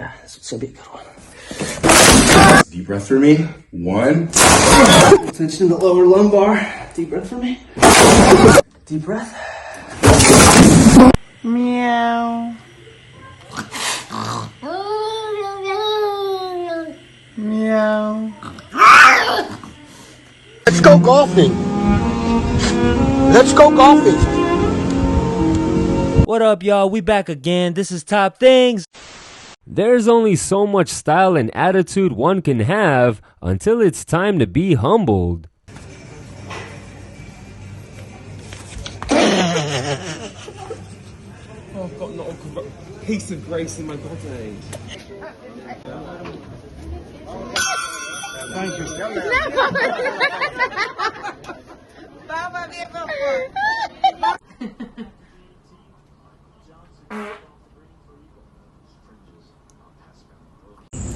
Yeah, it's gonna be a good one. Deep breath for me. 1. Tension in the lower lumbar. Deep breath for me. Deep breath. Meow. Meow. Let's go golfing. Let's go golfing. What up, y'all? We back again. This is Top Things. There's only so much style and attitude one can have until it's time to be humbled. Oh, I've got not a piece of grace in my body. Thank you.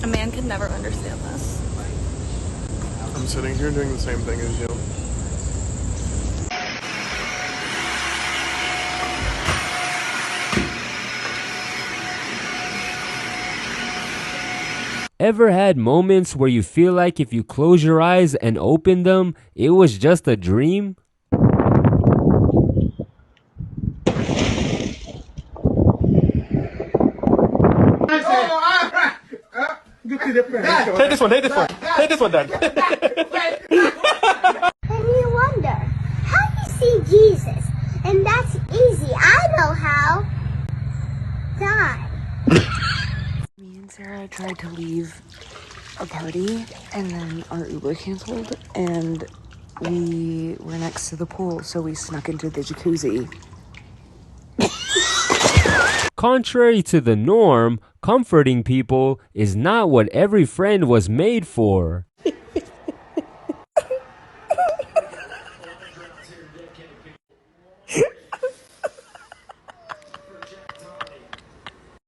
A man can never understand this. I'm sitting here doing the same thing as you. Ever had moments where you feel like if you close your eyes and open them, it was just a dream? Take this one, Dad. And you wonder, how do you see Jesus? And that's easy. I know how. Die. Me and Sarah tried to leave a party and then our Uber canceled and we were next to the pool, so we snuck into the jacuzzi. Contrary to the norm, comforting people is not what every friend was made for.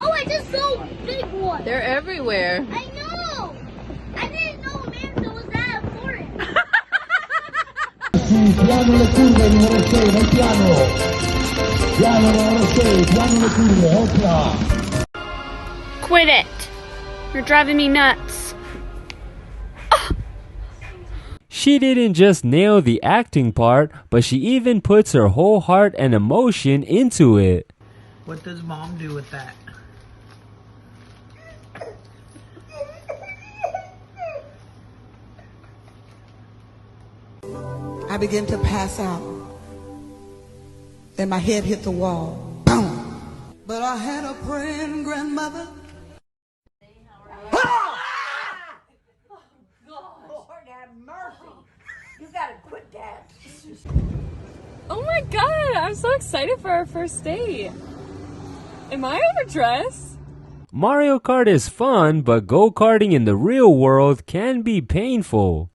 Oh, I just saw a big one. They're everywhere. I know. I didn't know America was that important. Piano le curve, numero 6, vai piano. Piano numero 6, piano le curve, opla. Quit it. You're driving me nuts. She didn't just nail the acting part, but she even puts her whole heart and emotion into it. What does mom do with that? I began to pass out. Then my head hit the wall. Boom. But I had a praying grandmother. Oh, Lord have mercy. You gotta quit that. Oh my god, I'm so excited for our first date. Am I overdressed? Mario Kart is fun, but go-karting in the real world can be painful.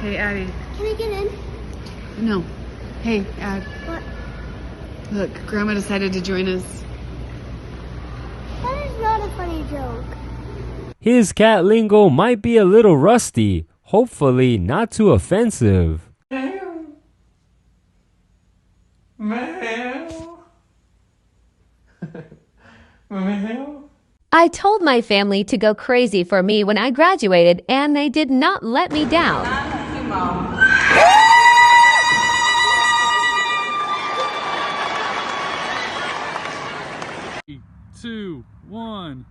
Hey, Abby. Can I get in? No. Hey, Ab. What? Look, Grandma decided to join us. That is not a funny joke. His cat lingo might be a little rusty, hopefully not too offensive. I told my family to go crazy for me when I graduated, and they did not let me down. 3, 2, 1.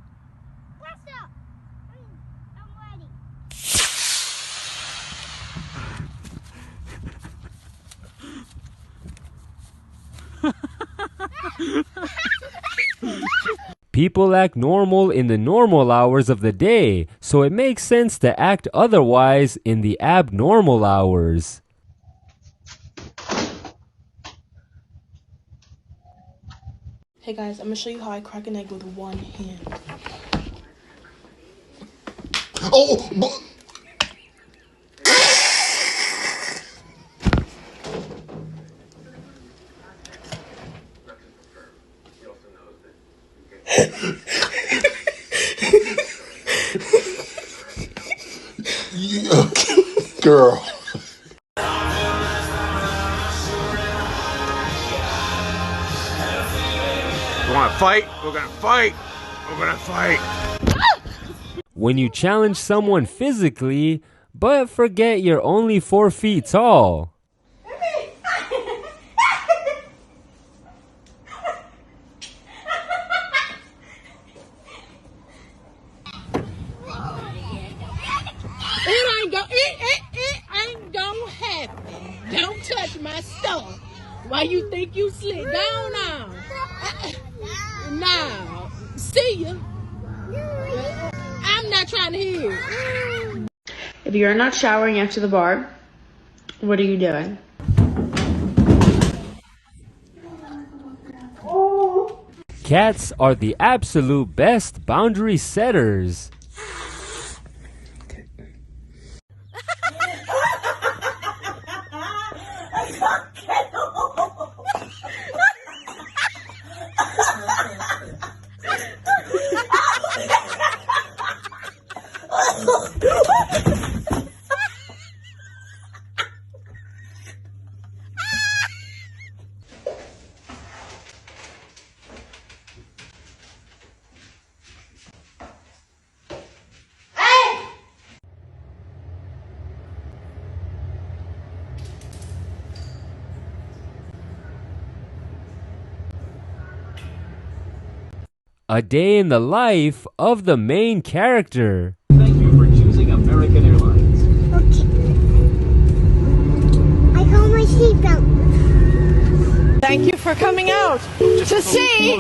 People act normal in the normal hours of the day, so it makes sense to act otherwise in the abnormal hours. Hey guys, I'm gonna show you how I crack an egg with one hand. Oh! Girl. You wanna fight? We're gonna fight! We're gonna fight! When you challenge someone physically, but forget you're only 4 feet tall. It ain't gonna happen. Don't touch my stuff. Why you think you slick? Go now. Now. See ya. I'm not trying to hear. If you're not showering after the bar, what are you doing? Cats are the absolute best boundary setters. A day in the life of the main character. Thank you for choosing American Airlines. Okay. I got my seatbelt. Thank you for coming out to see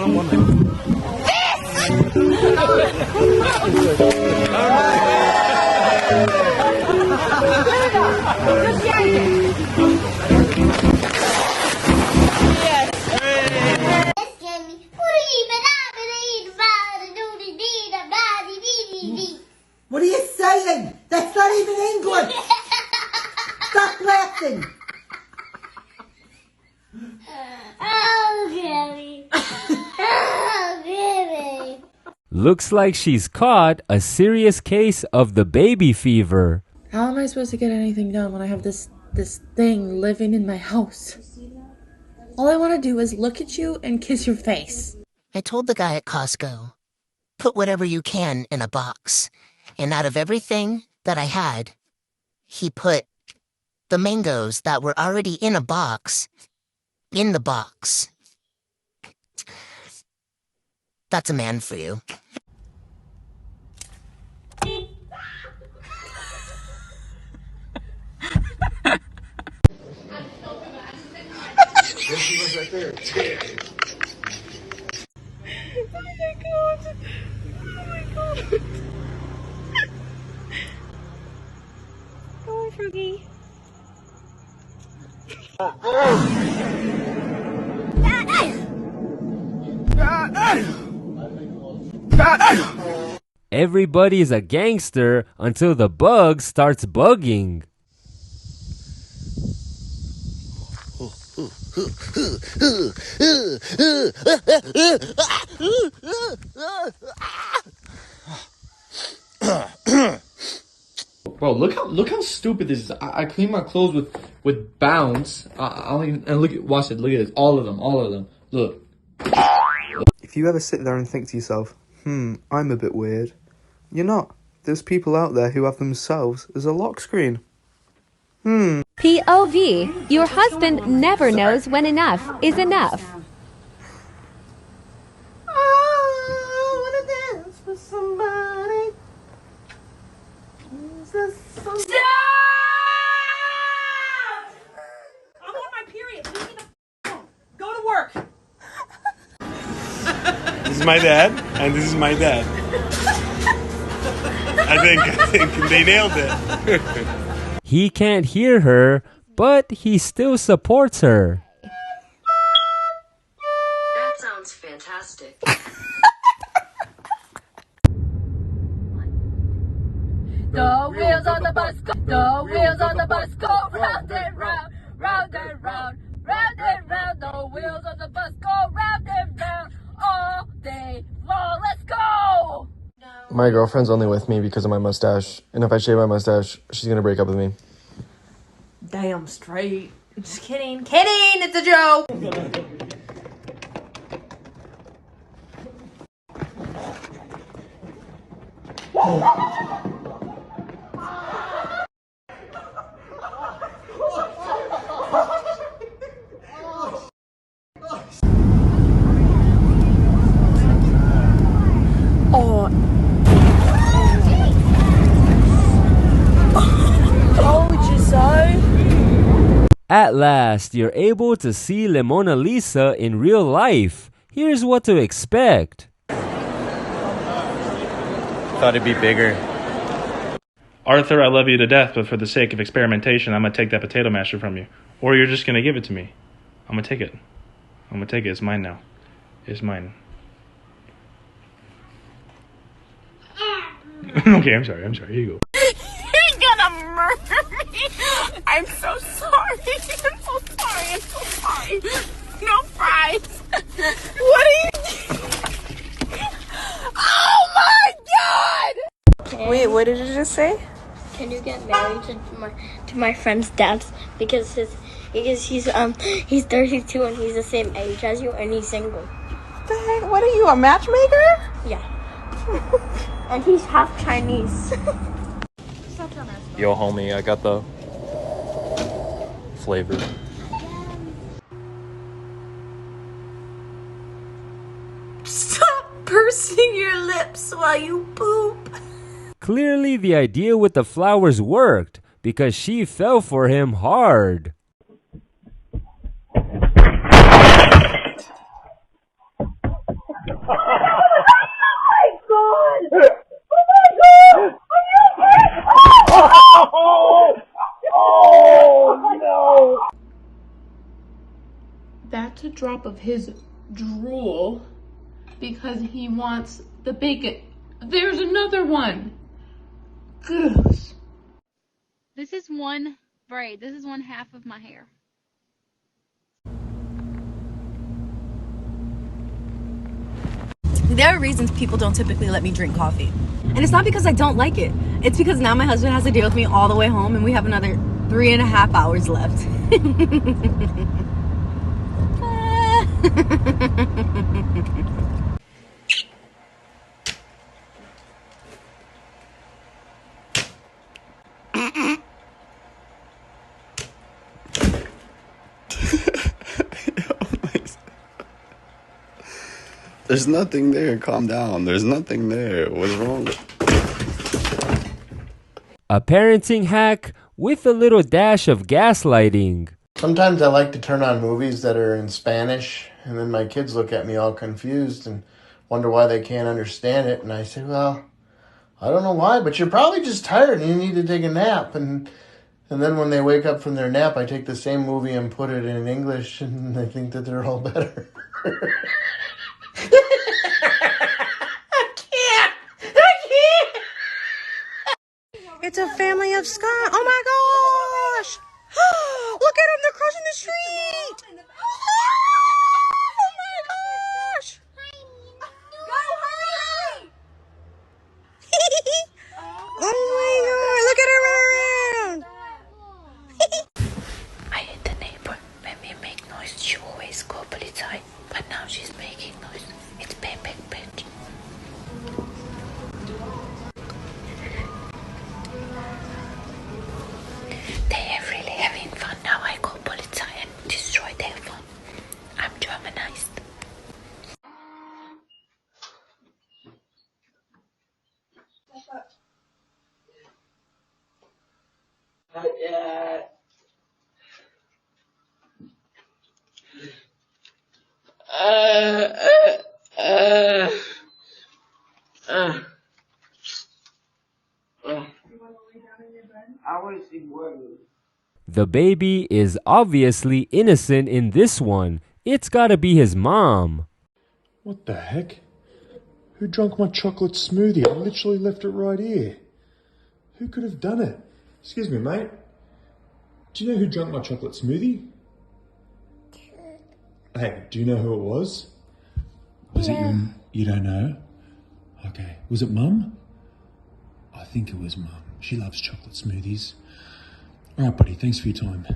What are you saying? That's not even English. Stop laughing. Oh, Gabby. Oh, Gabby. Looks like she's caught a serious case of the baby fever. How am I supposed to get anything done when I have this thing living in my house? All I want to do is look at you and kiss your face. I told the guy at Costco, put whatever you can in a box. And out of everything that I had, he put the mangoes that were already in a box in the box. That's a man for you. Everybody's a gangster until the bug starts bugging. Bro, look how stupid this is. I clean my clothes with Bounce. And look at watch it. Look at this. All of them. Look. If you ever sit there and think to yourself, I'm a bit weird, you're not. There's people out there who have themselves as a lock screen. POV. Your husband never knows when enough is enough. I wanna dance with somebody. Stop! I'm on my period. Leave me the phone. Go to work. This is my dad, and this is my dad. I think they nailed it. He can't hear her, but he still supports her. That sounds fantastic. The wheels on the bus go, the wheels on the bus go round and round, round and round, round and round. The wheels on the bus go round and round all day long. Let's go! My girlfriend's only with me because of my mustache, and if I shave my mustache, she's gonna break up with me. Damn straight. Just kidding. Kidding! It's a joke! At last, you're able to see Le Mona Lisa in real life. Here's what to expect. Thought it'd be bigger. Arthur, I love you to death, but for the sake of experimentation, I'm going to take that potato masher from you. Or you're just going to give it to me. I'm going to take it. I'm going to take it. It's mine now. It's mine. Okay, I'm sorry. Here you go. You're gonna murder me! I'm so sorry. I'm so sorry. No fries. What are you doing? Oh my god! Wait, what did you just say? Can you get married to my friend's dad because he's 32 and he's the same age as you and he's single. What the heck? What are you, a matchmaker? Yeah. And he's half Chinese. Yo, homie, I got the flavor. Stop pursing your lips while you poop. Clearly, the idea with the flowers worked because she fell for him hard. That's a drop of his drool because he wants the bacon. There's another one. Gross. This is one braid. This is one half of my hair. There are reasons people don't typically let me drink coffee. And it's not because I don't like it. It's because now my husband has to deal with me all the way home and we have another 3.5 hours left. There's nothing there. Calm down. There's nothing there. What's wrong? A parenting hack with a little dash of gaslighting. Sometimes I like to turn on movies that are in Spanish, and then my kids look at me all confused and wonder why they can't understand it. And I say, well, I don't know why, but you're probably just tired and you need to take a nap. And then when they wake up from their nap, I take the same movie and put it in English, and they think that they're all better. It's a family of Scott. Oh my gosh! Look at them, they're crossing the street! Oh my gosh! Go hurry! Oh my god, look at her run around! I hate the neighbor. When we make noise, she always call Polizei. But now she's making noise. It's bang bang bitch. They are really having fun. Now I call Polizei and destroy their fun. I'm Germanized. The baby is obviously innocent in this one. It's gotta be his mom. What the heck? Who drank my chocolate smoothie? I literally left it right here. Who could have done it? Excuse me, mate. Do you know who drank my chocolate smoothie? Hey, do you know who it was? Was it you? You don't know? Okay. Was it Mum? I think it was Mum. She loves chocolate smoothies. All right, buddy. Thanks for your time.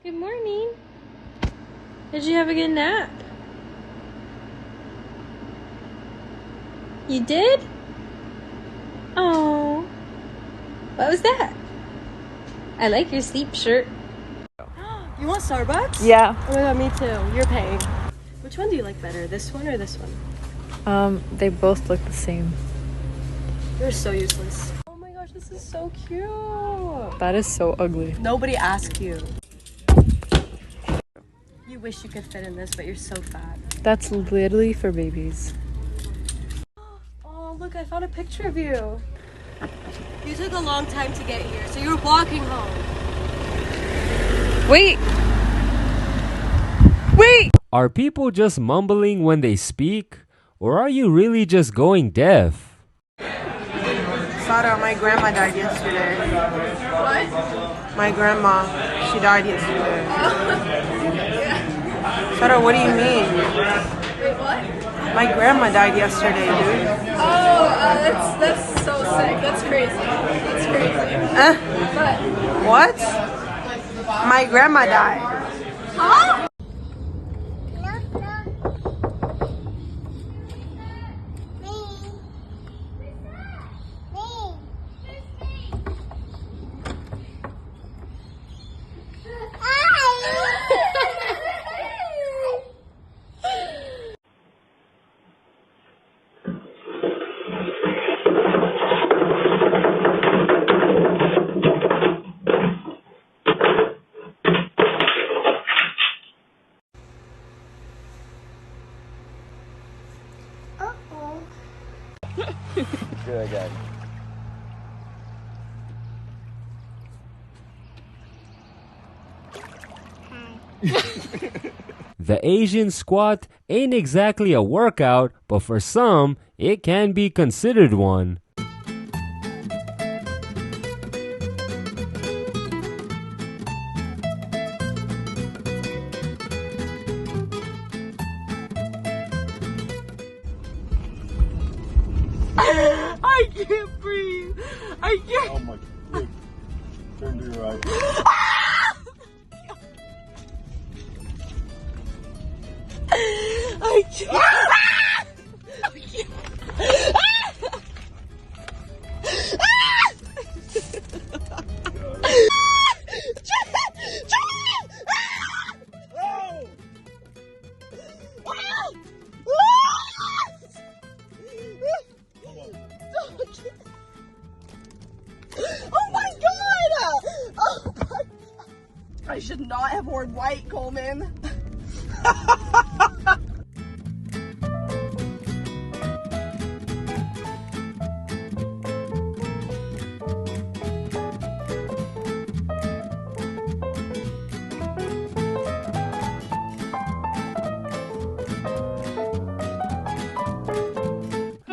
Good morning. Did you have a good nap? You did? Oh. What was that? I like your sleep shirt. You want Starbucks? Yeah. Oh my god, me too. You're paying. Which one do you like better? This one or this one? They both look the same. You're so useless. Oh my gosh, this is so cute. That is so ugly. Nobody asked you. You wish you could fit in this, but you're so fat. That's literally for babies. Oh, look, I found a picture of you. You took a long time to get here, so you were walking home. Wait! Wait! Are people just mumbling when they speak? Or are you really just going deaf? Sada, my grandma died yesterday. What? My grandma, she died yesterday. Sada, what do you mean? Wait, what? My grandma died yesterday, dude. Oh, that's so sick. That's crazy. That's crazy. But What? My grandma died. huh? Good guy. The Asian squat ain't exactly a workout, but for some, it can be considered one. I can't breathe. I can't. Oh my God. Don't do right. I can't. Oh my god! Oh my god! I should not have worn white, Coleman.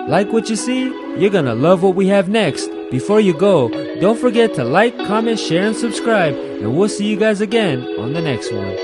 Like what you see? You're gonna love what we have next. Before you go, don't forget to like, comment, share, and subscribe, and we'll see you guys again on the next one.